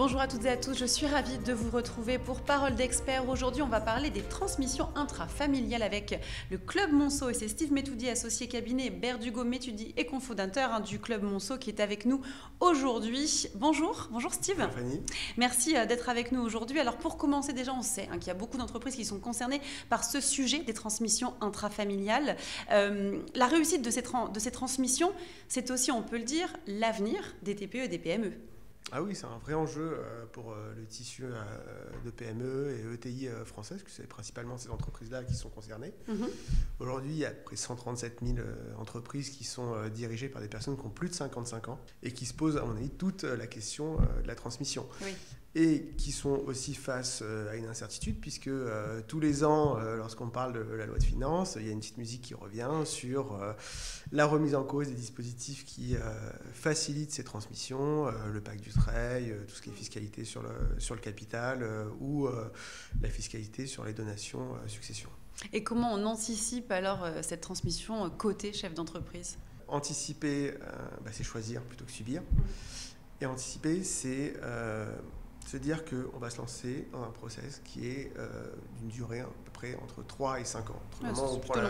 Bonjour à toutes et à tous, je suis ravie de vous retrouver pour Parole d'expert. Aujourd'hui, on va parler des transmissions intrafamiliales avec le Club Monceau et c'est Steve Métoudi, associé cabinet Berdugo Métoudi et cofondateur du Club Monceau qui est avec nous aujourd'hui. Bonjour Steve. Bonjour Fanny. Merci d'être avec nous aujourd'hui. Alors pour commencer déjà, on sait qu'il y a beaucoup d'entreprises qui sont concernées par ce sujet des transmissions intrafamiliales. La réussite de ces transmissions, c'est aussi, on peut le dire, l'avenir des TPE et des PME. Ah oui, c'est un vrai enjeu pour le tissu de PME et ETI françaises, parce que c'est principalement ces entreprises-là qui sont concernées. Aujourd'hui, il y a près de 137 000 entreprises qui sont dirigées par des personnes qui ont plus de 55 ans et qui se posent, à mon avis, toute la question de la transmission. Oui. Et qui sont aussi face à une incertitude, puisque tous les ans, lorsqu'on parle de la loi de finances, il y a une petite musique qui revient sur la remise en cause des dispositifs qui facilitent ces transmissions, le pacte Dutreil, tout ce qui est fiscalité sur le capital ou la fiscalité sur les donations succession. Et comment on anticipe alors cette transmission côté chef d'entreprise ? Anticiper, c'est choisir plutôt que subir. Et anticiper, c'est se dire qu'on va se lancer dans un process qui est d'une durée à peu près entre 3 et 5 ans. Entre le moment où on prend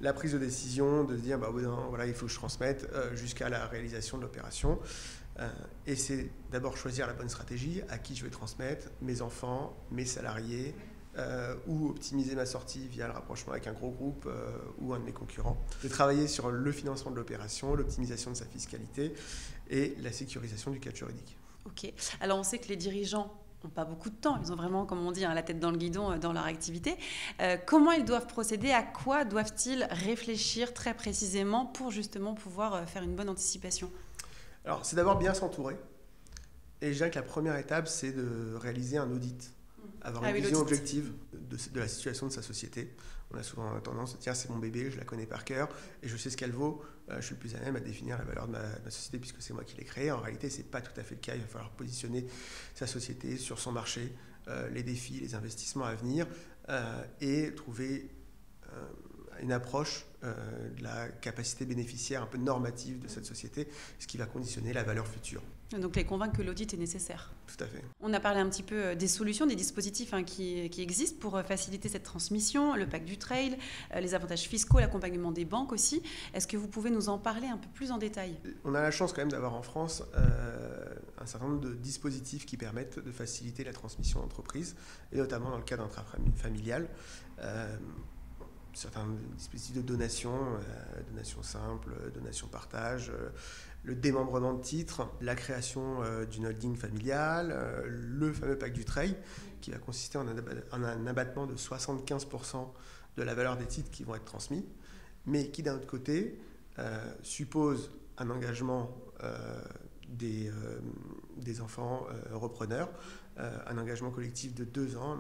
la prise de décision, de se dire voilà, il faut que je transmette, jusqu'à la réalisation de l'opération. Et c'est d'abord choisir la bonne stratégie, à qui je vais transmettre, mes enfants, mes salariés, ou optimiser ma sortie via le rapprochement avec un gros groupe ou un de mes concurrents. De travailler sur le financement de l'opération, l'optimisation de sa fiscalité et la sécurisation du cadre juridique. Ok. Alors on sait que les dirigeants n'ont pas beaucoup de temps, ils ont vraiment, comme on dit, la tête dans le guidon dans leur activité. Comment ils doivent procéder ? À quoi doivent-ils réfléchir très précisément pour justement pouvoir faire une bonne anticipation ? Alors c'est d'abord bien s'entourer. Et je dirais que la première étape, c'est de réaliser un audit. Avoir une vision objective de la situation de sa société. On a souvent tendance à dire c'est mon bébé, je la connais par cœur et je sais ce qu'elle vaut. Je suis le plus à même à définir la valeur de ma société puisque c'est moi qui l'ai créée. En réalité, ce n'est pas tout à fait le cas. Il va falloir positionner sa société sur son marché, les défis, les investissements à venir et trouver une approche de la capacité bénéficiaire un peu normative de cette société, ce qui va conditionner la valeur future. Donc les convaincre que l'audit est nécessaire. Tout à fait. On a parlé un petit peu des solutions, des dispositifs qui existent pour faciliter cette transmission, le pacte Dutreil, les avantages fiscaux, l'accompagnement des banques aussi. Est-ce que vous pouvez nous en parler un peu plus en détail ? On a la chance quand même d'avoir en France un certain nombre de dispositifs qui permettent de faciliter la transmission d'entreprise, et notamment dans le cadre intrafamilial. Certains dispositifs de donation, donation simple, donation partage, le démembrement de titres, la création d'une holding familiale, le fameux pacte Dutreil qui va consister en un abattement de 75% de la valeur des titres qui vont être transmis, mais qui d'un autre côté suppose un engagement des enfants repreneurs, un engagement collectif de 2 ans,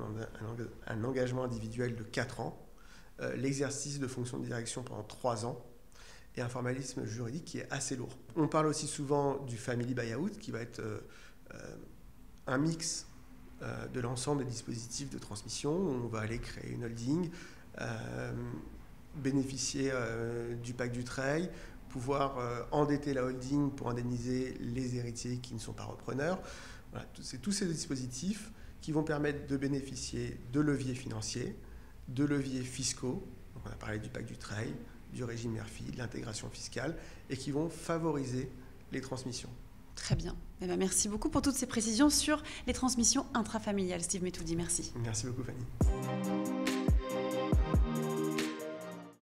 un engagement individuel de 4 ans, l'exercice de fonction de direction pendant 3 ans et un formalisme juridique qui est assez lourd. On parle aussi souvent du family buyout qui va être un mix de l'ensemble des dispositifs de transmission. On va aller créer une holding, bénéficier du pacte Dutreil, pouvoir endetter la holding pour indemniser les héritiers qui ne sont pas repreneurs. Voilà, c'est tous ces dispositifs qui vont permettre de bénéficier de leviers financiers, de leviers fiscaux, donc on a parlé du pacte Dutreil, du régime mère-fille, de l'intégration fiscale, et qui vont favoriser les transmissions. Très bien. Merci beaucoup pour toutes ces précisions sur les transmissions intrafamiliales. Steve Métoudi, merci. Merci beaucoup Fanny.